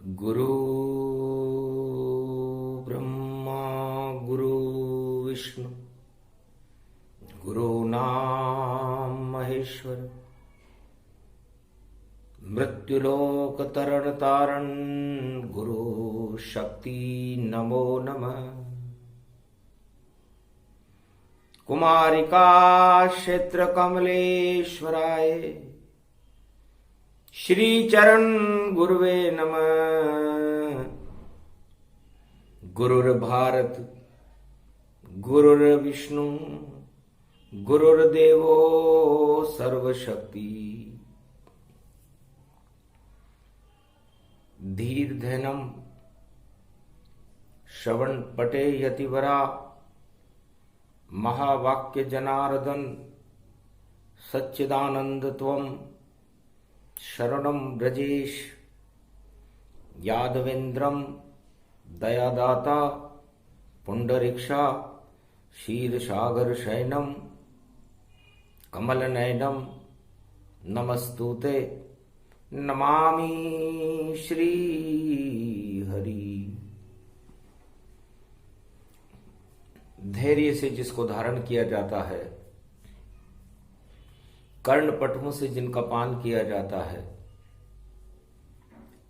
गुरु ब्रह्मा गुरु विष्णु गुरुनाम महेश्वर मृत्युलोक तरण तारण गुरु शक्ति नमो नमः। कुमारिका क्षेत्र कमलेश्वराय श्री चरण गुरुवे नमः। गुरुर्भारत गुरुर्विष्णु गुरुर्देवो सर्वशक्ति। धीर धैनम श्रवण पटे यतिवरा महावाक्य जनार्दन सच्चिदानंद त्वम शरणं ब्रजेश। यादवेन्द्रम दयादाता पुंडरीक्षा क्षीरसागर शयनम कमलनयनम नमस्तुते नमामि श्री हरि। धैर्य से जिसको धारण किया जाता है, कर्णपटुओं से जिनका पान किया जाता है,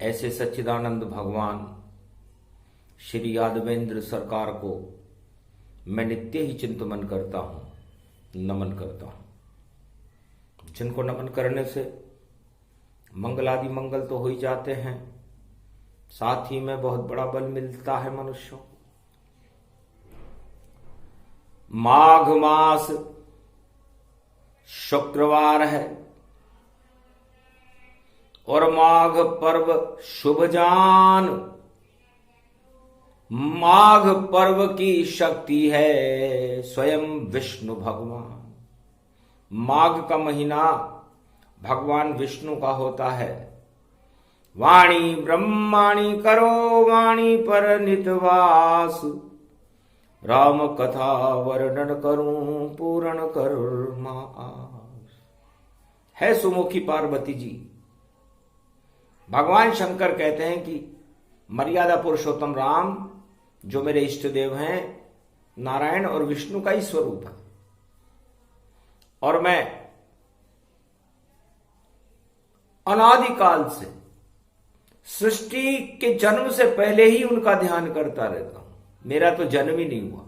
ऐसे सच्चिदानंद भगवान श्री यादवेंद्र सरकार को मैं नित्य ही चिंतन करता हूं, नमन करता हूं। जिनको नमन करने से मंगलादि मंगल तो हो ही जाते हैं, साथ ही में बहुत बड़ा बल मिलता है मनुष्यों। माघ मास शुक्रवार है और माघ पर्व शुभजान। माघ पर्व की शक्ति है स्वयं विष्णु भगवान। माघ का महीना भगवान विष्णु का होता है। वाणी ब्रह्माणी करो वाणी पर नितवास। राम कथा वर्णन करूं पूर्ण करुणा आस। है सुमुखी पार्वती जी। भगवान शंकर कहते हैं कि मर्यादा पुरुषोत्तम राम जो मेरे इष्ट देव हैं, नारायण और विष्णु का ही स्वरूप है, और मैं अनादिकाल से सृष्टि के जन्म से पहले ही उनका ध्यान करता रहता हूं। मेरा तो जन्म ही नहीं हुआ,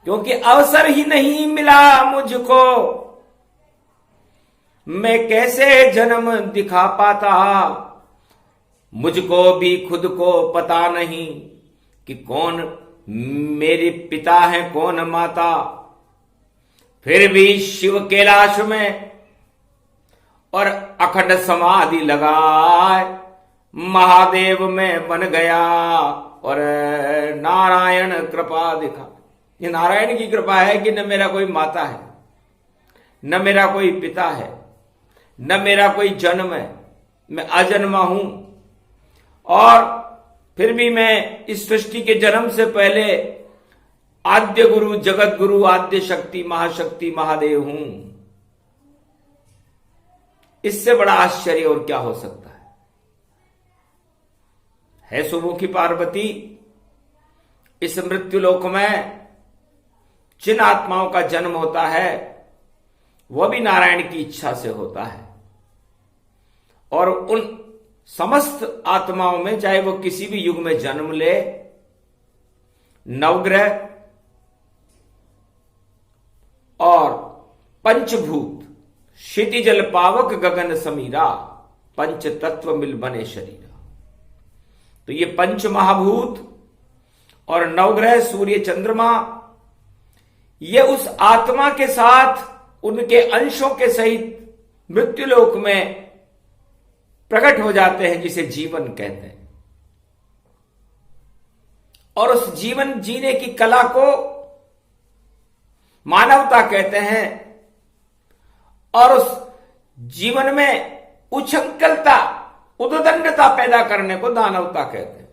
क्योंकि अवसर ही नहीं मिला मुझको। मैं कैसे जन्म दिखा पाता। मुझको भी खुद को पता नहीं कि कौन मेरे पिता है कौन माता। फिर भी शिव कैलाश में और अखंड समाधि लगाए महादेव में बन गया और नारायण कृपा दिखा। ये नारायण की कृपा है कि न मेरा कोई माता है, न मेरा कोई पिता है, न मेरा कोई जन्म है। मैं अजन्मा हूं और फिर भी मैं इस सृष्टि के जन्म से पहले आद्य गुरु जगत गुरु आद्य शक्ति महाशक्ति महादेव हूं। इससे बड़ा आश्चर्य और क्या हो सकता है सुमुखी पार्वती। इस मृत्युलोक में जिन आत्माओं का जन्म होता है वह भी नारायण की इच्छा से होता है, और उन समस्त आत्माओं में चाहे वो किसी भी युग में जन्म ले, नवग्रह और पंचभूत क्षितिजल पावक गगन समीरा पंच तत्व मिल बने शरीरा। तो ये पंच महाभूत और नवग्रह सूर्य चंद्रमा ये उस आत्मा के साथ उनके अंशों के सहित मृत्युलोक में प्रकट हो जाते हैं, जिसे जीवन कहते हैं। और उस जीवन जीने की कला को मानवता कहते हैं, और उस जीवन में उच्छृंखलता उद्दंडता पैदा करने को दानवता कहते हैं।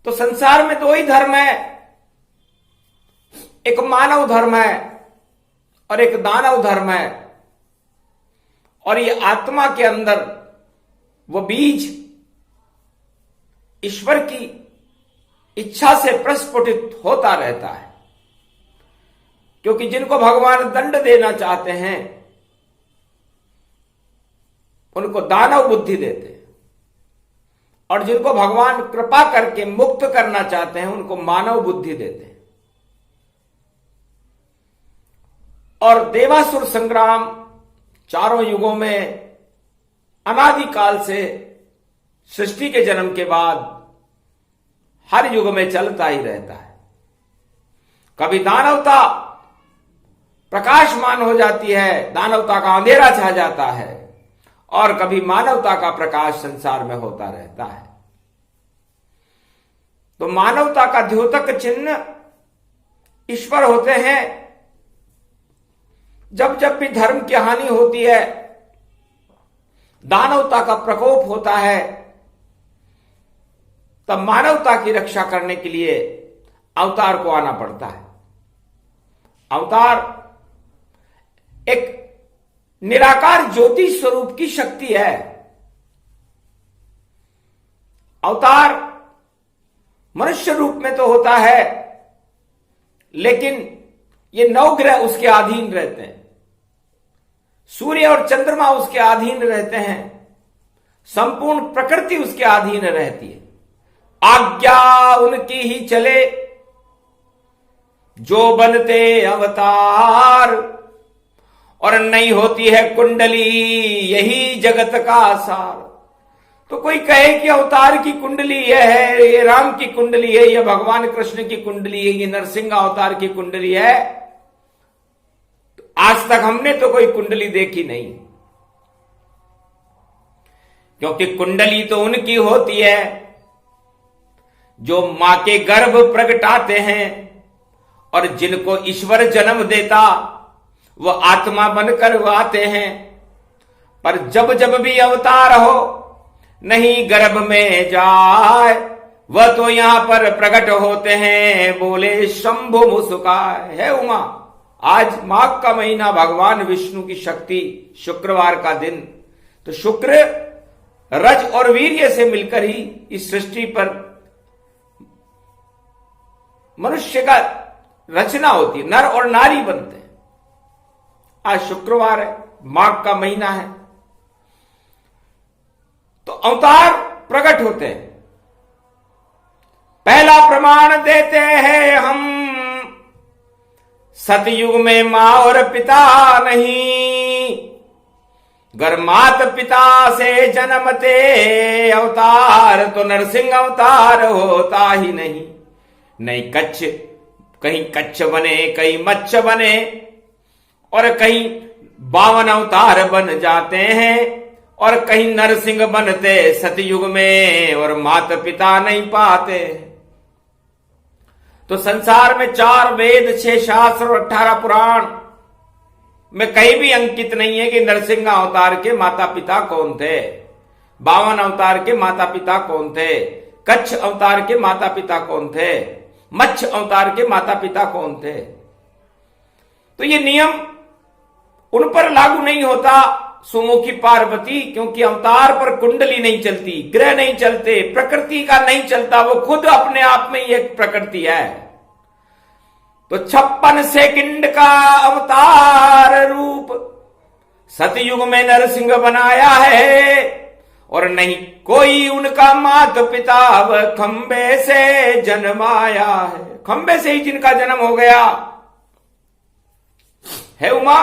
तो संसार में दो ही धर्म है, एक मानव धर्म है और एक दानव धर्म है। और ये आत्मा के अंदर वो बीज ईश्वर की इच्छा से प्रस्फुटित होता रहता है। क्योंकि जिनको भगवान दंड देना चाहते हैं उनको दानव बुद्धि देते हैं, और जिनको भगवान कृपा करके मुक्त करना चाहते हैं उनको मानव बुद्धि देते हैं। और देवासुर संग्राम चारों युगों में अनादिकाल से सृष्टि के जन्म के बाद हर युग में चलता ही रहता है। कभी दानवता प्रकाशमान हो जाती है, दानवता का अंधेरा छा जाता है, और कभी मानवता का प्रकाश संसार में होता रहता है। तो मानवता का द्योतक चिन्ह ईश्वर होते हैं। जब जब भी धर्म की हानि होती है, दानवता का प्रकोप होता है, तब मानवता की रक्षा करने के लिए अवतार को आना पड़ता है। अवतार एक निराकार ज्योति स्वरूप की शक्ति है। अवतार मनुष्य रूप में तो होता है, लेकिन ये 9 ग्रह उसके अधीन रहते हैं, सूर्य और चंद्रमा उसके अधीन रहते हैं, संपूर्ण प्रकृति उसके अधीन रहती है। आज्ञा उनकी ही चले जो बनते अवतार, और नहीं होती है कुंडली यही जगत का सार। तो कोई कहे कि अवतार की कुंडली यह है, ये राम की कुंडली है, ये भगवान कृष्ण की कुंडली है, ये नरसिंह अवतार की कुंडली है, तो आज तक हमने तो कोई कुंडली देखी नहीं। क्योंकि कुंडली तो उनकी होती है जो मां के गर्भ प्रगटाते हैं, और जिनको ईश्वर जन्म देता वो आत्मा बनकर वो आते हैं। पर जब जब भी अवतार हो नहीं गर्भ में जाए, वह तो यहां पर प्रकट होते हैं, बोले शंभु मुस्काए। है उमा, आज माघ का महीना, भगवान विष्णु की शक्ति, शुक्रवार का दिन, तो शुक्र रज और वीर्य से मिलकर ही इस सृष्टि पर मनुष्य का रचना होती है, नर और नारी बनते हैं। आज शुक्रवार है, माघ का महीना है, तो अवतार प्रकट होते हैं। पहला प्रमाण देते हैं हम, सतयुग में मां और पिता नहीं, गर मात पिता से जन्मते अवतार, तो नरसिंह अवतार होता ही नहीं। नहीं कच्छ, कहीं कच्छ बने, कहीं मच्छ बने, और कहीं 52 अवतार बन जाते हैं, और कहीं नरसिंह बनते सतयुग में, और माता पिता नहीं पाते। तो संसार में 4 वेद, 6 शास्त्र और 18 पुराण में कहीं भी अंकित नहीं है कि नरसिंह अवतार के माता पिता कौन थे, 52 अवतार के माता पिता कौन थे, कच्छ अवतार के माता पिता कौन थे, मच्छ अवतार के माता पिता कौन थे। तो ये नियम उन पर लागू नहीं होता सुमुखी पार्वती, क्योंकि अवतार पर कुंडली नहीं चलती, ग्रह नहीं चलते, प्रकृति का नहीं चलता, वो खुद अपने आप में ही एक प्रकृति है। तो 56 सेकंड का अवतार रूप सतयुग में नरसिंह बनाया है, और नहीं कोई उनका माता पिता, वह खंबे से जन्माया है। खंबे से ही जिनका जन्म हो गया है उमा,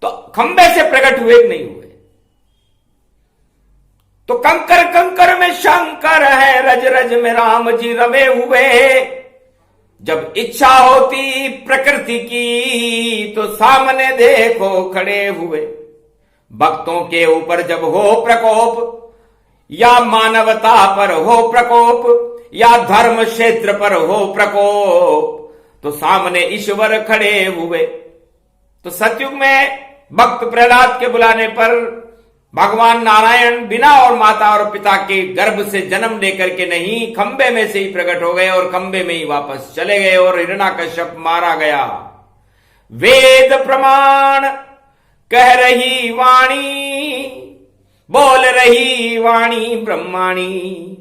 तो खंबे से प्रकट हुए कि नहीं हुए। तो कंकर कंकर में शंकर है, रज रज में राम जी रमे हुए। जब इच्छा होती प्रकृति की, तो सामने देखो खड़े हुए। भक्तों के ऊपर जब हो प्रकोप, या मानवता पर हो प्रकोप, या धर्म क्षेत्र पर हो प्रकोप, तो सामने ईश्वर खड़े हुए। तो सतयुग में भक्त प्रहलाद के बुलाने पर भगवान नारायण बिना और माता और पिता के गर्भ से जन्म लेकर के नहीं, खंबे में से ही प्रकट हो गए और खंबे में ही वापस चले गए और हिरण्याकश्यप मारा गया। वेद प्रमाण कह रही वाणी, बोल रही वाणी ब्रह्माणी।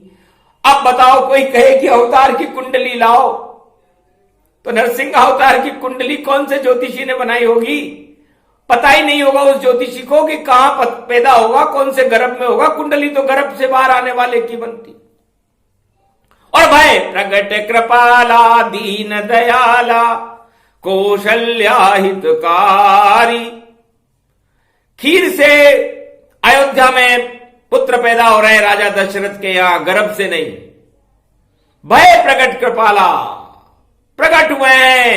अब बताओ, कोई कहे कि अवतार की कुंडली लाओ, तो नरसिंह अवतार की कुंडली कौन से ज्योतिषी ने बनाई होगी? पता ही नहीं होगा उस ज्योतिषी को कि कहां पैदा होगा, कौन से गर्भ में होगा। कुंडली तो गर्भ से बाहर आने वाले की बनती। और भाई प्रगट कृपाला दीन दयाला कौशल्या हितकारी। खीर से अयोध्या में पुत्र पैदा हो रहे राजा दशरथ के यहां, गर्भ से नहीं। भय प्रगट कृपाला, प्रकट हुए हैं,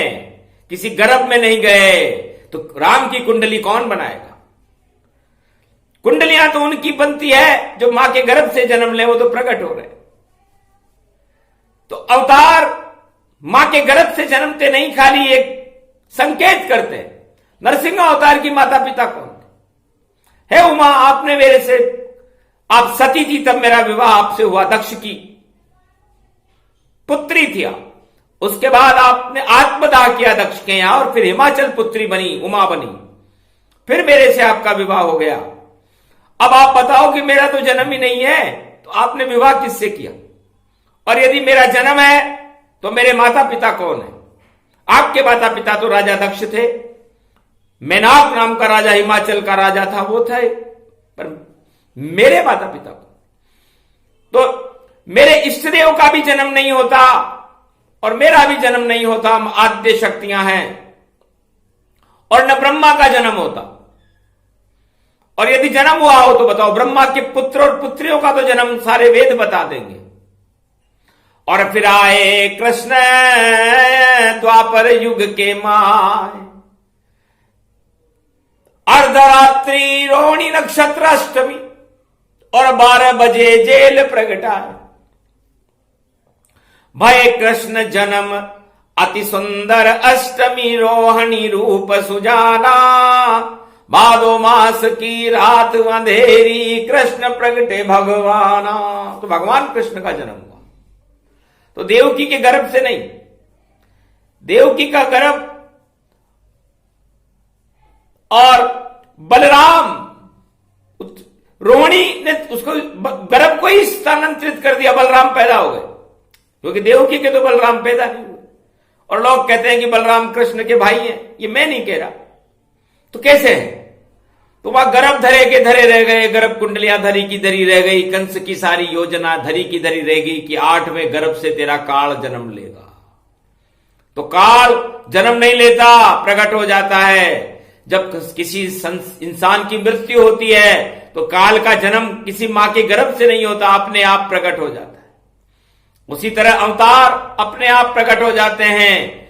किसी गर्भ में नहीं गए। तो राम की कुंडली कौन बनाएगा? कुंडलियां तो उनकी बनती है जो मां के गर्भ से जन्म ले, वो तो प्रकट हो रहे। तो अवतार मां के गर्भ से जन्मते नहीं, खाली एक संकेत करते हैं। नरसिंह अवतार की माता पिता कौन है? उमा, आपने मेरे से, आप सती थी तब मेरा विवाह आपसे हुआ, दक्ष की पुत्री थी आप। उसके बाद आपने आत्मदाह किया दक्ष के यहां, और फिर हिमाचल पुत्री बनी, उमा बनी, फिर मेरे से आपका विवाह हो गया। अब आप बताओ कि मेरा तो जन्म ही नहीं है, तो आपने विवाह किससे किया? और यदि मेरा जन्म है तो मेरे माता पिता कौन है? आपके माता पिता तो राजा दक्ष थे, मेनाक नाम का राजा हिमाचल का राजा था, वो थे। पर मेरे माता पिता को, तो मेरे इष्टदेव का भी जन्म नहीं होता और मेरा भी जन्म नहीं होता। हम आद्य शक्तियां हैं, और न ब्रह्मा का जन्म होता। और यदि जन्म हुआ हो तो बताओ, ब्रह्मा के पुत्र और पुत्रियों का तो जन्म सारे वेद बता देंगे। और फिर आए कृष्ण द्वापर युग के माय, अर्धरात्रि रोहिणी नक्षत्र अष्टमी, और 12 बजे जेल प्रगटाए। भय कृष्ण जन्म अति सुंदर अष्टमी, रोहिणी रूप सुजाना, भादो मास की रात अंधेरी, कृष्ण प्रगटे भगवाना। तो भगवान कृष्ण का जन्म हुआ, तो देवकी के गर्भ से नहीं। देवकी का गर्भ और बलराम, रोहिणी ने उसको गर्भ को ही स्थानांतरित कर दिया, बलराम पैदा हो गए, क्योंकि देवकी के तो बलराम पैदा नहीं हुए। और लोग कहते हैं कि बलराम कृष्ण के भाई हैं, ये मैं नहीं कह रहा। तो कैसे है? तो वहां गर्भ धरे के धरे रह गए, गर्भ कुंडलियां धरी की धरी रह गई, कंस की सारी योजना धरी की धरी रह गई कि 8वें गर्भ से तेरा काल जन्म लेगा। तो काल जन्म नहीं लेता, प्रकट हो जाता है। जब किसी इंसान की मृत्यु होती है तो काल का जन्म किसी मां के गर्भ से नहीं होता, अपने आप प्रकट हो जाता है। उसी तरह अवतार अपने आप प्रकट हो जाते हैं,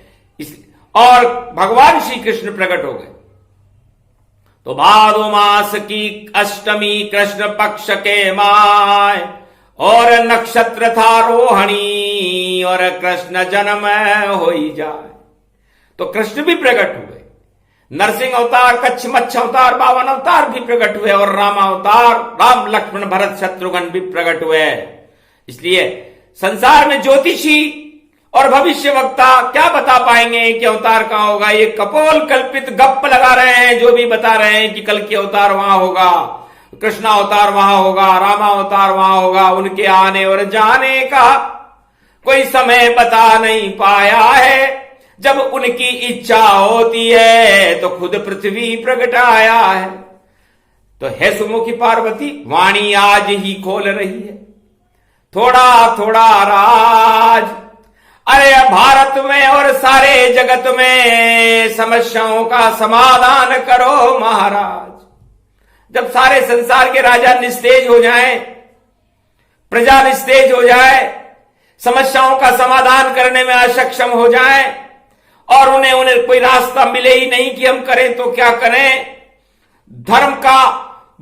और भगवान श्री कृष्ण प्रकट हो गए। तो भादो मास की अष्टमी, कृष्ण पक्ष के माय, और नक्षत्र था रोहिणी, और कृष्ण जन्म हो ही जाए। तो कृष्ण भी प्रकट हुए, नरसिंह अवतार, कच्छ मच्छ अवतार, 52 अवतार भी प्रकट हुए, और राम अवतार, राम लक्ष्मण भरत शत्रुघ्न भी प्रकट हुए। इसलिए संसार में ज्योतिषी और भविष्य वक्ता क्या बता पाएंगे कि अवतार कहां होगा? ये कपोल कल्पित गप लगा रहे हैं, जो भी बता रहे हैं कि कल की अवतार वहां होगा, कृष्ण अवतार वहां होगा, रामा अवतार वहां होगा। उनके आने और जाने का कोई समय बता नहीं पाया है। जब उनकी इच्छा होती है तो खुद पृथ्वी प्रगटाया है। तो है सुमुखी पार्वती, वाणी आज ही खोल रही है, थोड़ा थोड़ा राज। अरे भारत में और सारे जगत में समस्याओं का समाधान करो महाराज। जब सारे संसार के राजा निस्तेज हो जाएं, प्रजा निस्तेज हो जाए, समस्याओं का समाधान करने में असक्षम हो जाए, और उन्हें कोई रास्ता मिले ही नहीं कि हम करें तो क्या करें, धर्म का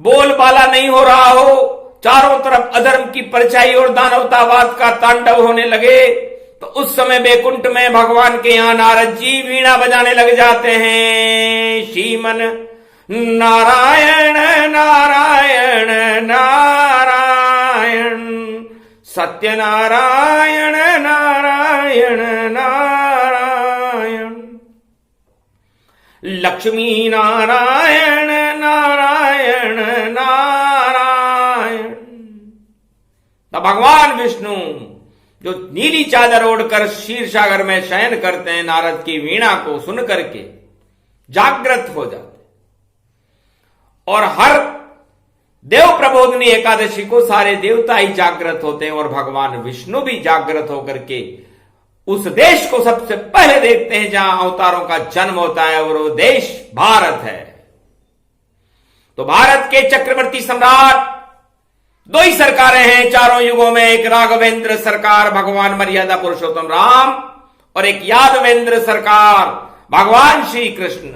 बोलबाला नहीं हो रहा हो, चारों तरफ अधर्म की परछाई और दानवतावाद का तांडव होने लगे, तो उस समय बैकुंठ में भगवान के यहां नारद जी वीणा बजाने लग जाते हैं। श्रीमन नारायण नारायण नारायण, सत्यनारायण नारायण नारायण, लक्ष्मी नारायण तब भगवान विष्णु जो नीली चादर ओढ़कर क्षीर सागर में शयन करते हैं, नारद की वीणा को सुन करके जागृत हो जाते। और हर देव प्रबोधनी एकादशी को सारे देवता ही जागृत होते हैं और भगवान विष्णु भी जागृत होकर के उस देश को सबसे पहले देखते हैं जहां अवतारों का जन्म होता है, और वो देश भारत है। तो भारत के चक्रवर्ती सम्राट दो ही सरकारें हैं चारों युगों में, एक राघवेंद्र सरकार भगवान मर्यादा पुरुषोत्तम राम, और एक यादवेंद्र सरकार भगवान श्री कृष्ण।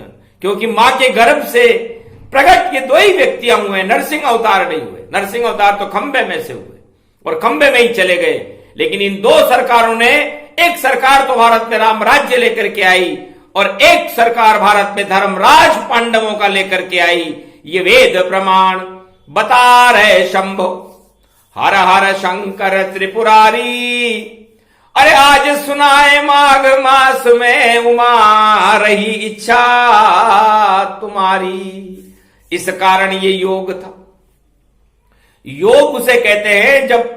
क्योंकि मां के गर्भ से प्रकट ये दो ही व्यक्तियां हुए, नरसिंह अवतार नहीं हुए। नरसिंह अवतार तो खंबे में से हुए और खंबे में ही चले गए, लेकिन इन दो सरकारों ने, एक सरकार तो भारत में राम राज्य लेकर के आई और एक सरकार भारत में धर्मराज पांडवों का लेकर के आई। ये वेद प्रमाण बता रहे शंभो। हर हर शंकर त्रिपुरारी, अरे आज सुनाए माघ मास में उमा रही इच्छा तुम्हारी। इस कारण ये योग था। योग उसे कहते हैं जब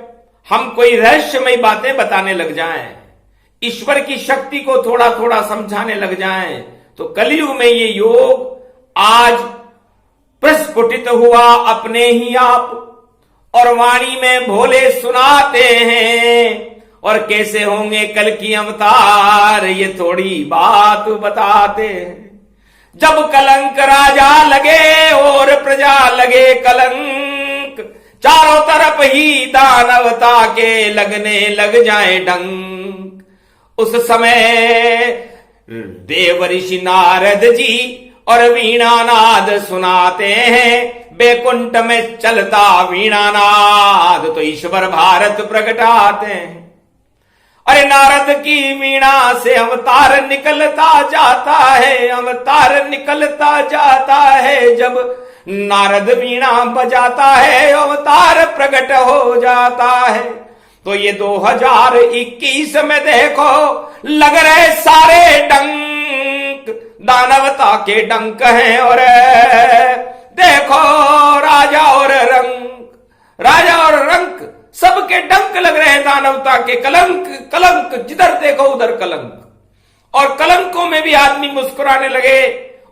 हम कोई रहस्यमयी बातें बताने लग जाएं, ईश्वर की शक्ति को थोड़ा थोड़ा समझाने लग जाएं। तो कलयुग में ये योग आज प्रस्फुटित हुआ अपने ही आप, और वाणी में भोले सुनाते हैं। और कैसे होंगे कल की अवतार, ये थोड़ी बात बताते हैं। जब कलंक राजा लगे और प्रजा लगे कलंक, चारों तरफ ही दानवता के लगने लग जाए डंक, उस समय देव ऋषि नारद जी और वीणानाद सुनाते हैं। बैकुंठ में चलता वीणानाद तो ईश्वर भारत प्रगटाते हैं। अरे नारद की वीणा से अवतार निकलता जाता है, अवतार निकलता जाता है। जब नारद वीणा बजाता है अवतार प्रकट हो जाता है। तो ये 2021 में देखो लग रहे सारे डंक दानवता के डंक हैं। और देखो राजा और रंक सबके डंक लग रहे हैं दानवता के। कलंक कलंक जिधर देखो उधर कलंक। और कलंकों में भी आदमी मुस्कुराने लगे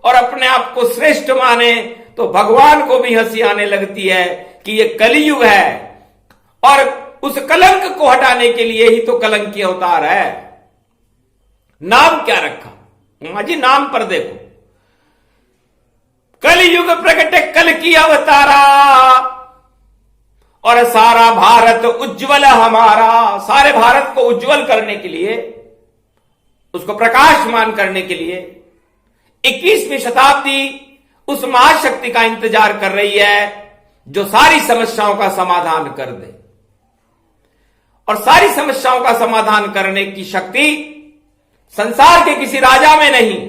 और अपने आप को श्रेष्ठ माने तो भगवान को भी हंसी आने लगती है कि ये कलियुग है। और उस कलंक को हटाने के लिए ही तो कलंकी अवतार है। नाम क्या रखा? मां जी नाम पर देखो, कलियुग प्रगटे कल की अवतारा, और सारा भारत उज्जवल हमारा। सारे भारत को उज्जवल करने के लिए, उसको प्रकाशमान करने के लिए 21वीं शताब्दी उस महाशक्ति का इंतजार कर रही है जो सारी समस्याओं का समाधान कर दे। और सारी समस्याओं का समाधान करने की शक्ति संसार के किसी राजा में नहीं,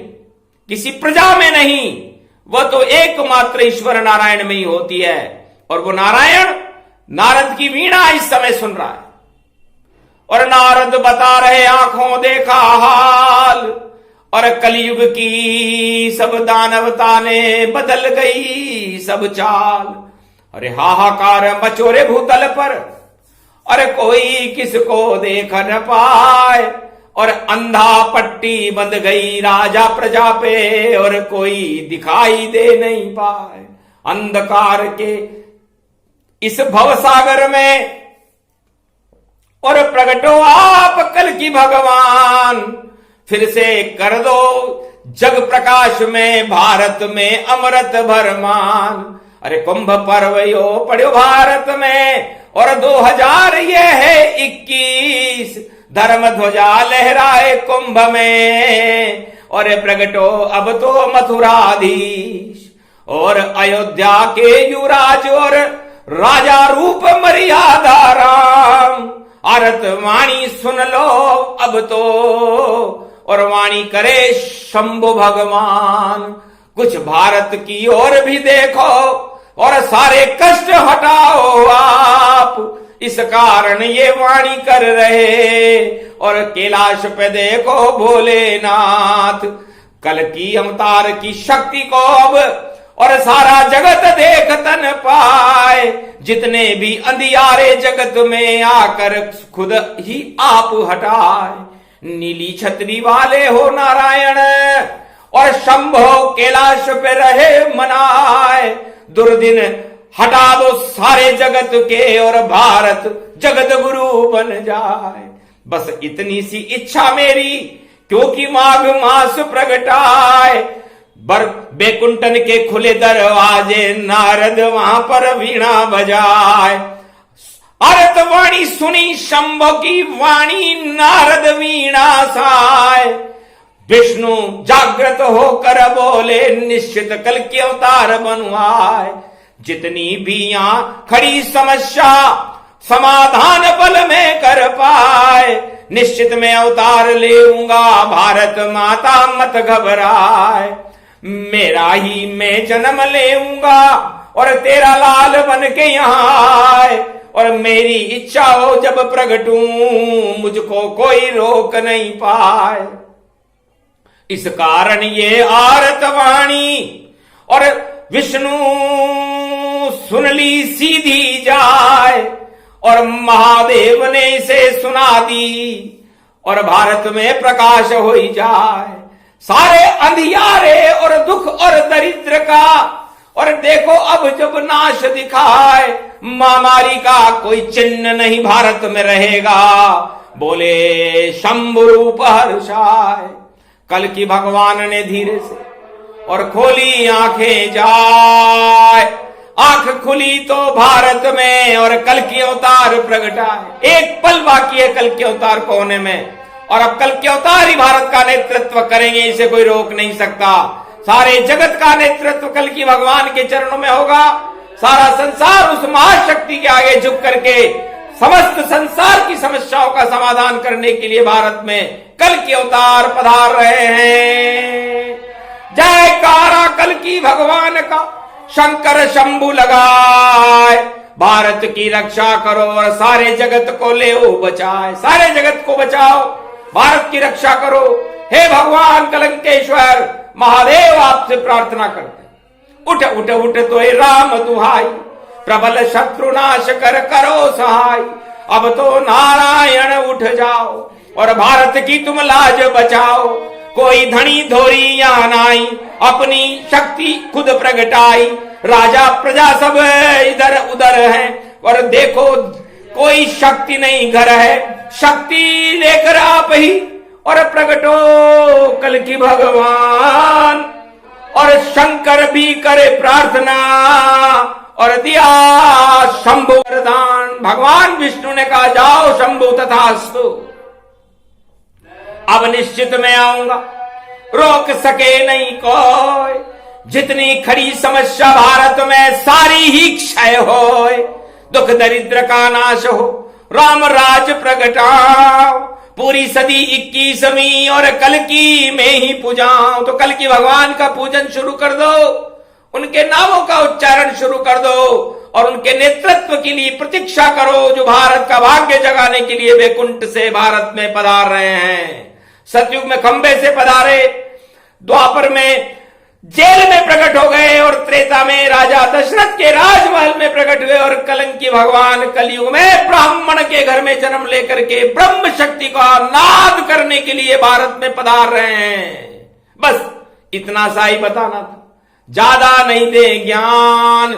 किसी प्रजा में नहीं, वह तो एकमात्र ईश्वर नारायण में ही होती है। और वो नारायण नारद की वीणा इस समय सुन रहा है। और नारद बता रहे आंखों देखा हाल, और कलयुग की सब दानवता ने बदल गई सब चाल। अरे हाहाकार मचोरे भूतल पर, अरे कोई किसको देख न पाए। और अंधा पट्टी बंध गई राजा प्रजा पे, और कोई दिखाई दे नहीं पाए। अंधकार के इस भवसागर में और प्रगटो आप कल की भगवान। फिर से कर दो जग प्रकाश में भारत में अमृत भरमान। अरे कुंभ पर्व यो पड़ो भारत में, और 2021 धर्म ध्वजा लहराए कुंभ में। और प्रगटो अब तो मथुराधीश और अयोध्या के युवराज और राजा रूप मर्यादा राम। आरत वाणी सुन लो अब तो, और वाणी करे शंभु भगवान। कुछ भारत की ओर भी देखो और सारे कष्ट हटाओ आप, इस कारण ये वाणी कर रहे। और कैलाश पे देखो भोलेनाथ, कल की अवतार की शक्ति को अब और सारा जगत देख तन पाए, जितने भी अंधियारे जगत में आकर खुद ही आप हटाए। नीली छतरी वाले हो नारायण और शंभो कैलाश पे रहे मनाए, दुर्दिन हटा दो सारे जगत के और भारत जगत गुरु बन जाए। बस इतनी सी इच्छा मेरी, क्योंकि माघ मास प्रगटाए, बैकुंठन के खुले दरवाजे, नारद वहां पर वीणा बजाए। अरत वाणी सुनी शंभो की वाणी, नारद वीणा साय। विष्णु जागृत होकर बोले, निश्चित कल के अवतार बनवाए। जितनी भी यहां खड़ी समस्या समाधान बल में कर पाए, निश्चित में अवतार लेऊंगा, भारत माता मत घबराए। मेरा ही मैं जन्म लेऊंगा और तेरा लाल बन के यहां आए, और मेरी इच्छा हो जब प्रगटूं, मुझको कोई रोक नहीं पाए। इस कारण ये आरतवाणी और विष्णु सुन ली सीधी जाए, और महादेव ने इसे सुना दी, और भारत में प्रकाश हो जाए। सारे अंधियारे और दुख और दरिद्र का, और देखो अब जब नाश दिखाए, महामारी का कोई चिन्ह नहीं भारत में रहेगा, बोले शंभु रूप हर्षाय। कल की भगवान ने धीरे से और खोली आंखें जाए, आंख खुली तो भारत में और कल की अवतार प्रगटाए। एक पल बाकी है कल के अवतार को होने में, और अब कल के अवतार ही भारत का नेतृत्व करेंगे, इसे कोई रोक नहीं सकता। सारे जगत का नेतृत्व कल की भगवान के चरणों में होगा। सारा संसार उस महाशक्ति के आगे झुक करके समस्त संसार की समस्याओं का समाधान करने के लिए भारत में कल के अवतार पधार रहे हैं। जयकारा कल की भगवान का, शंकर शंभु लगाए। भारत की रक्षा करो और सारे जगत को ले बचाए, सारे जगत को बचाओ, भारत की रक्षा करो। हे भगवान कलंकेश्वर महादेव, आपसे प्रार्थना करते, उठ उठ उठ तो हे राम दुहाई, प्रबल शत्रु नाश कर करो सहाय। अब तो नारायण उठ जाओ और भारत की तुम लाज बचाओ। कोई धनी धोरी या नाई, अपनी शक्ति खुद प्रगटाई। राजा प्रजा सब इधर उधर है, और देखो कोई शक्ति नहीं घर है, शक्ति लेकर आप ही और प्रगटो कल की भगवान। और शंकर भी करे प्रार्थना और दिया शंभु वरदान। भगवान विष्णु ने कहा जाओ शंभु तथास्तु, अब निश्चित मैं आऊंगा, रोक सके नहीं कोई। जितनी खड़ी समस्या भारत में सारी ही क्षय होए, दुख दरिद्र का नाश हो, राम राज प्रगटाओ। पूरी सदी 21वीं और कल की में ही पूजाओ। तो कल की भगवान का पूजन शुरू कर दो, उनके नामों का उच्चारण शुरू कर दो, और उनके नेतृत्व के लिए प्रतीक्षा करो, जो भारत का भाग्य जगाने के लिए वैकुंठ से भारत में पधार रहे हैं। सतयुग में खंबे से पधारे, द्वापर में जेल में प्रकट हो गए, और त्रेता में राजा दशरथ के राजमहल में प्रकट हुए, और कलंकी भगवान कलयुग में ब्राह्मण के घर में जन्म लेकर के ब्रह्म शक्ति का नाद करने के लिए भारत में पधार रहे हैं। बस इतना सा ही बताना था, ज्यादा नहीं दे ज्ञान,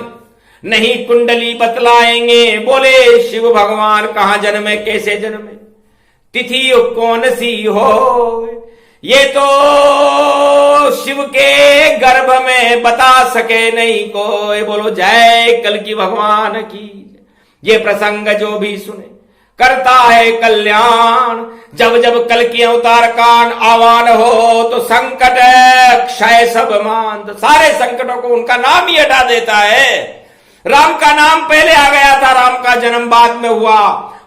नहीं कुंडली बतलाएंगे। बोले शिव भगवान कहां जन्मे, कैसे जन्मे, तिथि कौन सी हो, ये तो शिव के गर्भ में बता सके नहीं कोई। बोलो जय कल की भगवान की। ये प्रसंग जो भी सुने करता है कल्याण। जब जब कल की अवतार का आह्वान हो तो संकट क्षय सब मान, तो सारे संकटों को उनका नाम ही हटा देता है। राम का नाम पहले आ गया था, राम का जन्म बाद में हुआ।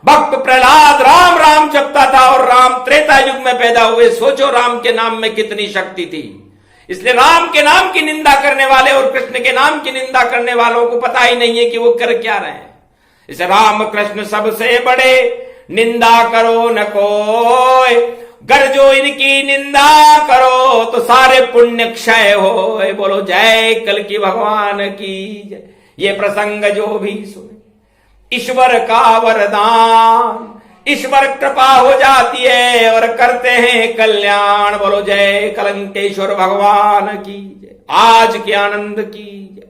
भक्त प्रहलाद राम राम जपता था, और राम त्रेता युग में पैदा हुए। सोचो राम के नाम में कितनी शक्ति थी। इसलिए राम के नाम की निंदा करने वाले और कृष्ण के नाम की निंदा करने वालों को पता ही नहीं है कि वो कर क्या रहे हैं। इसे राम कृष्ण सबसे बड़े, निंदा करो न कोई। गर जो इनकी निंदा करो तो सारे पुण्य क्षय हो। बोलो जय कल की भगवान की जय। ये प्रसंग जो भी सुने ईश्वर का वरदान, ईश्वर कृपा हो जाती है और करते हैं कल्याण। बोलो जय कलंकेश्वर भगवान की जय। आज के आनंद की जय।